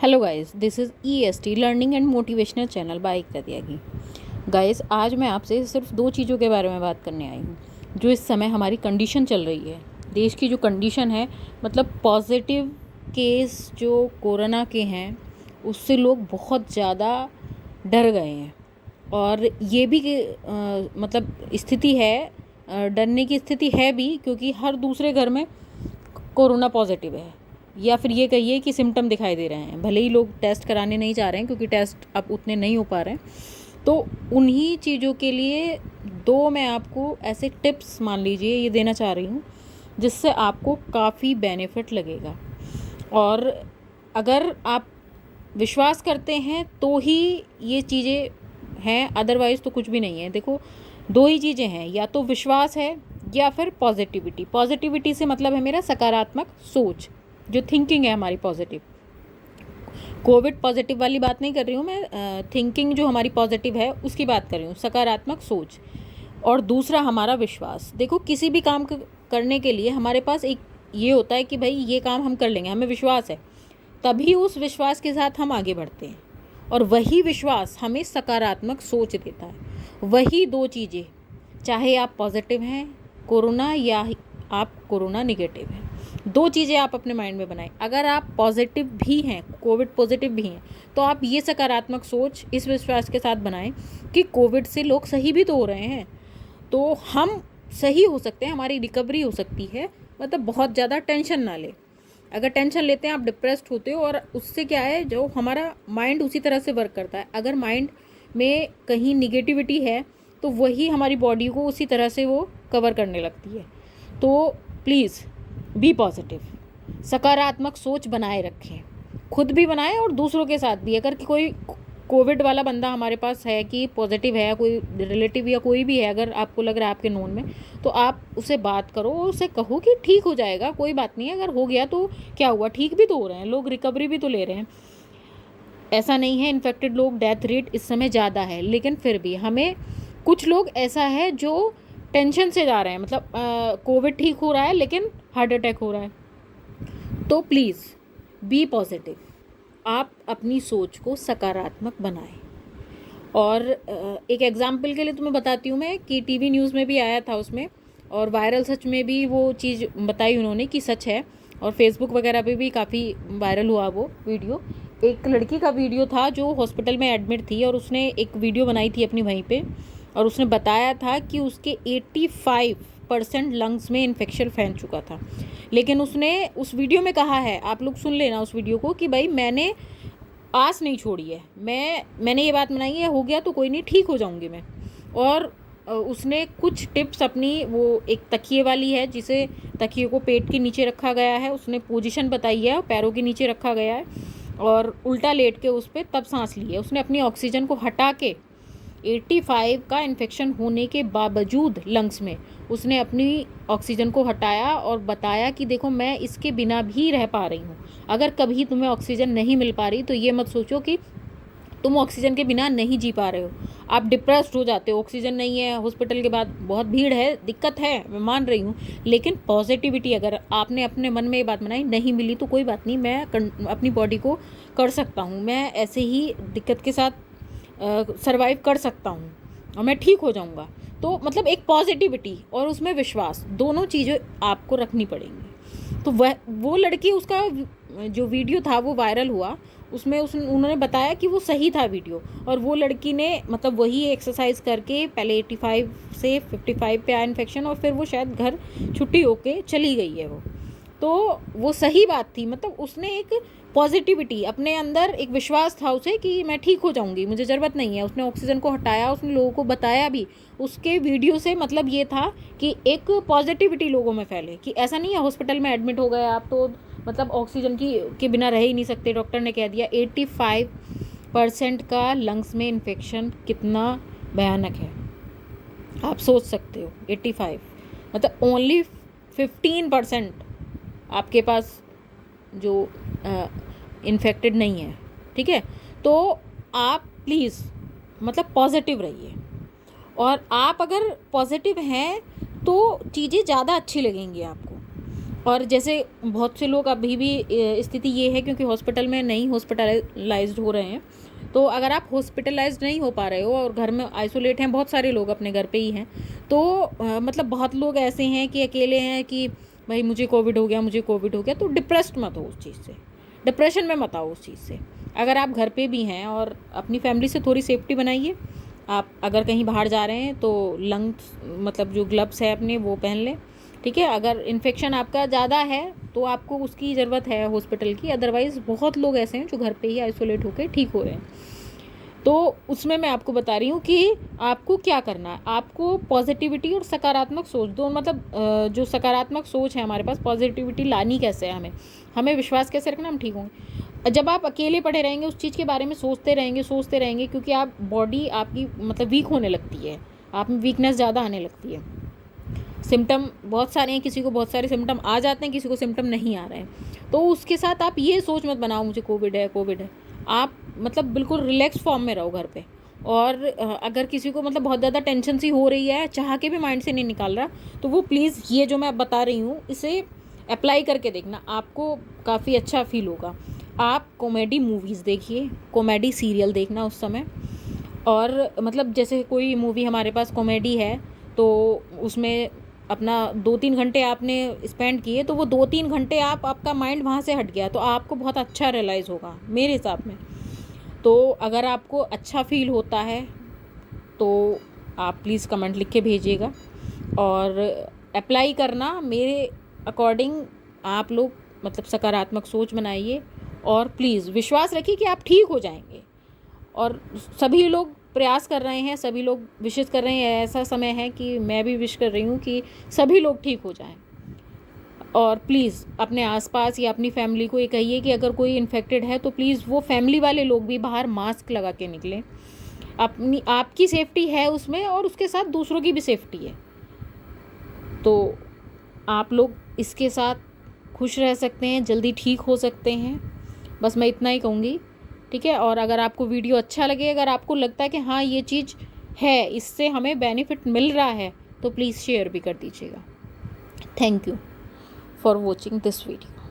Hello guys, this is EST learning and motivational channel by Ekta Tyagi. Guys, आज मैं आपसे सिर्फ दो चीज़ों के बारे में बात करने आई हूँ जो इस समय हमारी कंडीशन चल रही है। देश की जो कंडीशन है, मतलब पॉजिटिव केस जो कोरोना के हैं उससे लोग बहुत ज़्यादा डर गए हैं। और ये भी मतलब स्थिति है, डरने की स्थिति है भी, क्योंकि हर दूसरे घर में कोरोना पॉजिटिव है, या फिर ये कहिए कि सिम्टम दिखाई दे रहे हैं। भले ही लोग टेस्ट कराने नहीं जा रहे हैं क्योंकि टेस्ट अब उतने नहीं हो पा रहे हैं। तो उन्हीं चीज़ों के लिए दो मैं आपको ऐसे टिप्स मान लीजिए ये देना चाह रही हूँ जिससे आपको काफ़ी बेनिफिट लगेगा। और अगर आप विश्वास करते हैं तो ही ये चीज़ें हैं, अदरवाइज़ तो कुछ भी नहीं है। देखो, दो ही चीज़ें हैं, या तो विश्वास है या फिर पॉजिटिविटी। पॉजिटिविटी से मतलब है मेरा सकारात्मक सोच, जो थिंकिंग है हमारी पॉजिटिव। कोविड पॉजिटिव वाली बात नहीं कर रही हूँ मैं, थिंकिंग जो हमारी पॉजिटिव है उसकी बात कर रही हूँ, सकारात्मक सोच। और दूसरा हमारा विश्वास। देखो, किसी भी काम करने के लिए हमारे पास एक ये होता है कि भाई ये काम हम कर लेंगे, हमें विश्वास है, तभी उस विश्वास के साथ हम आगे बढ़ते हैं। और वही विश्वास हमें सकारात्मक सोच देता है। वही दो चीज़ें, चाहे आप पॉजिटिव हैं कोरोना या आप कोरोना निगेटिव हैं, दो चीज़ें आप अपने माइंड में बनाएं। अगर आप पॉजिटिव भी हैं, कोविड पॉजिटिव भी हैं, तो आप ये सकारात्मक सोच इस विश्वास के साथ बनाएं कि कोविड से लोग सही भी तो हो रहे हैं, तो हम सही हो सकते हैं, हमारी रिकवरी हो सकती है। मतलब बहुत ज़्यादा टेंशन ना ले। अगर टेंशन लेते हैं आप डिप्रेस्ड होते हो, और उससे क्या है, जो हमारा माइंड उसी तरह से वर्क करता है। अगर माइंड में कहीं निगेटिविटी है तो वही हमारी बॉडी को उसी तरह से वो कवर करने लगती है। तो प्लीज़ बी पॉजिटिव, सकारात्मक सोच बनाए रखें, खुद भी बनाएं और दूसरों के साथ भी। अगर कोई कोविड वाला बंदा हमारे पास है कि पॉजिटिव है, कोई रिलेटिव या कोई भी है, अगर आपको लग रहा है आपके नोन में, तो आप उससे बात करो और उसे कहो कि ठीक हो जाएगा, कोई बात नहीं है। अगर हो गया तो क्या हुआ, ठीक भी तो हो रहे हैं लोग, रिकवरी भी तो ले रहे हैं। ऐसा नहीं है इन्फेक्टेड लोग, डेथ रेट इस समय ज़्यादा है, लेकिन फिर भी हमें कुछ लोग ऐसा है जो टेंशन से जा रहे हैं, मतलब कोविड ठीक हो रहा है लेकिन हार्ट अटैक हो रहा है। तो प्लीज़ बी पॉजिटिव, आप अपनी सोच को सकारात्मक बनाएं। और एक एग्जाम्पल के लिए तुम्हें बताती हूँ मैं कि टीवी न्यूज़ में भी आया था उसमें, और वायरल सच में भी वो चीज़ बताई उन्होंने कि सच है, और फेसबुक वगैरह पे भी काफ़ी वायरल हुआ वो वीडियो। एक लड़की का वीडियो था जो हॉस्पिटल में एडमिट थी, और उसने एक वीडियो बनाई थी अपनी वहीं पे, और उसने बताया था कि उसके 85% लंग्स में इन्फेक्शन फैल चुका था। लेकिन उसने उस वीडियो में कहा है, आप लोग सुन लेना उस वीडियो को, कि भाई मैंने आस नहीं छोड़ी है, मैंने ये बात बनाई है, हो गया तो कोई नहीं, ठीक हो जाऊंगी मैं। और उसने कुछ टिप्स अपनी, वो एक तकिए वाली है जिसे तकिए को पेट के नीचे रखा गया है, उसने पोजीशन बताई है, पैरों के नीचे रखा गया है, और उल्टा लेट के उस पर तब सांस ली है। उसने अपनी ऑक्सीजन को हटा के 85 का इन्फेक्शन होने के बावजूद लंग्स में उसने अपनी ऑक्सीजन को हटाया और बताया कि देखो, मैं इसके बिना भी रह पा रही हूँ। अगर कभी तुम्हें ऑक्सीजन नहीं मिल पा रही तो ये मत सोचो कि तुम ऑक्सीजन के बिना नहीं जी पा रहे हो, आप डिप्रेस्ड हो जाते हो। ऑक्सीजन नहीं है, हॉस्पिटल के बाद बहुत भीड़ है, दिक्कत है, मैं मान रही हूँ, लेकिन पॉजिटिविटी, अगर आपने अपने मन में ये बात बनाई, नहीं मिली तो कोई बात नहीं, मैं अपनी बॉडी को कर सकता हूँ, मैं ऐसे ही दिक्कत के साथ सरवाइव कर सकता हूँ और मैं ठीक हो जाऊँगा। तो मतलब एक पॉजिटिविटी और उसमें विश्वास, दोनों चीज़ें आपको रखनी पड़ेंगी। तो वो लड़की, उसका जो वीडियो था वो वायरल हुआ, उसमें उन्होंने बताया कि वो सही था वीडियो, और वो लड़की ने मतलब वही एक्सरसाइज करके पहले 85 से 55 पे आया इन्फेक्शन, और फिर वो शायद घर छुट्टी होके चली गई है वो। तो वो सही बात थी, मतलब उसने एक पॉजिटिविटी अपने अंदर, एक विश्वास था उसे कि मैं ठीक हो जाऊंगी, मुझे ज़रूरत नहीं है। उसने ऑक्सीजन को हटाया, उसने लोगों को बताया भी। उसके वीडियो से मतलब ये था कि एक पॉजिटिविटी लोगों में फैले कि ऐसा नहीं है हॉस्पिटल में एडमिट हो गए आप तो मतलब ऑक्सीजन के बिना रह ही नहीं सकते, डॉक्टर ने कह दिया। 85% का लंग्स में इन्फेक्शन कितना भयानक है आप सोच सकते हो। 85 मतलब ओनली 15% आपके पास जो इन्फेक्टेड नहीं है, ठीक है। तो आप प्लीज़ मतलब पॉजिटिव रहिए, और आप अगर पॉजिटिव हैं तो चीज़ें ज़्यादा अच्छी लगेंगी आपको। और जैसे बहुत से लोग अभी भी स्थिति ये है क्योंकि हॉस्पिटल में नहीं हॉस्पिटलाइज्ड हो रहे हैं, तो अगर आप हॉस्पिटलाइज्ड नहीं हो पा रहे हो और घर में आइसोलेट हैं, बहुत सारे लोग अपने घर पे ही हैं, तो मतलब बहुत लोग ऐसे हैं कि अकेले हैं कि भाई मुझे कोविड हो गया, मुझे कोविड हो गया, तो डिप्रेस्ड मत हो उस चीज़ से, डिप्रेशन में मत आओ उस चीज़ से। अगर आप घर पे भी हैं और अपनी फैमिली से थोड़ी सेफ्टी बनाइए, आप अगर कहीं बाहर जा रहे हैं तो लंग्स मतलब जो ग्लव्स है अपने वो पहन लें, ठीक है। अगर इन्फेक्शन आपका ज़्यादा है तो आपको उसकी ज़रूरत है हॉस्पिटल की, अदरवाइज़ बहुत लोग ऐसे हैं जो घर पे ही आइसोलेट होकर ठीक हो रहे हैं। तो उसमें मैं आपको बता रही हूँ कि आपको क्या करना है। आपको पॉजिटिविटी और सकारात्मक सोच दो, मतलब जो सकारात्मक सोच है हमारे पास, पॉजिटिविटी लानी कैसे है, हमें विश्वास कैसे रखना हम ठीक होंगे। जब आप अकेले पड़े रहेंगे उस चीज़ के बारे में सोचते रहेंगे क्योंकि आप बॉडी आपकी मतलब वीक होने लगती है, आप में वीकनेस ज़्यादा आने लगती है। सिम्टम बहुत सारे हैं, किसी को बहुत सारे सिम्टम आ जाते हैं, किसी को सिम्टम नहीं आ रहे हैं। तो उसके साथ आप ये सोच मत बनाओ मुझे कोविड है। आप मतलब बिल्कुल रिलैक्स फॉर्म में रहो घर पे। और अगर किसी को मतलब बहुत ज़्यादा टेंशन सी हो रही है, चाह के भी माइंड से नहीं निकाल रहा, तो वो प्लीज़ ये जो मैं बता रही हूँ इसे अप्लाई करके देखना, आपको काफ़ी अच्छा फील होगा। आप कॉमेडी मूवीज़ देखिए, कॉमेडी सीरियल देखना उस समय। और मतलब जैसे कोई मूवी हमारे पास कॉमेडी है तो उसमें अपना 2-3 घंटे आपने स्पेंड किए, तो वो 2-3 घंटे आपका माइंड वहाँ से हट गया, तो आपको बहुत अच्छा रियलाइज़ होगा मेरे हिसाब में। तो अगर आपको अच्छा फील होता है तो आप प्लीज़ कमेंट लिख के भेजिएगा और अप्लाई करना मेरे अकॉर्डिंग। आप लोग मतलब सकारात्मक सोच बनाइए और प्लीज़ विश्वास रखिए कि आप ठीक हो जाएंगे। और सभी लोग प्रयास कर रहे हैं, सभी लोग विशेष कर रहे हैं, ऐसा समय है कि मैं भी विश कर रही हूँ कि सभी लोग ठीक हो जाएं। और प्लीज़ अपने आसपास या अपनी फैमिली को ये कहिए कि अगर कोई इन्फेक्टेड है तो प्लीज़ वो फैमिली वाले लोग भी बाहर मास्क लगा के निकलें। अपनी आपकी सेफ्टी है उसमें और उसके साथ दूसरों की भी सेफ्टी है। तो आप लोग इसके साथ खुश रह सकते हैं, जल्दी ठीक हो सकते हैं, बस मैं इतना ही कहूँगी, ठीक है। और अगर आपको वीडियो अच्छा लगे, अगर आपको लगता है कि हाँ ये चीज़ है, इससे हमें बेनिफिट मिल रहा है, तो प्लीज़ शेयर भी कर दीजिएगा। Thank you for watching this video.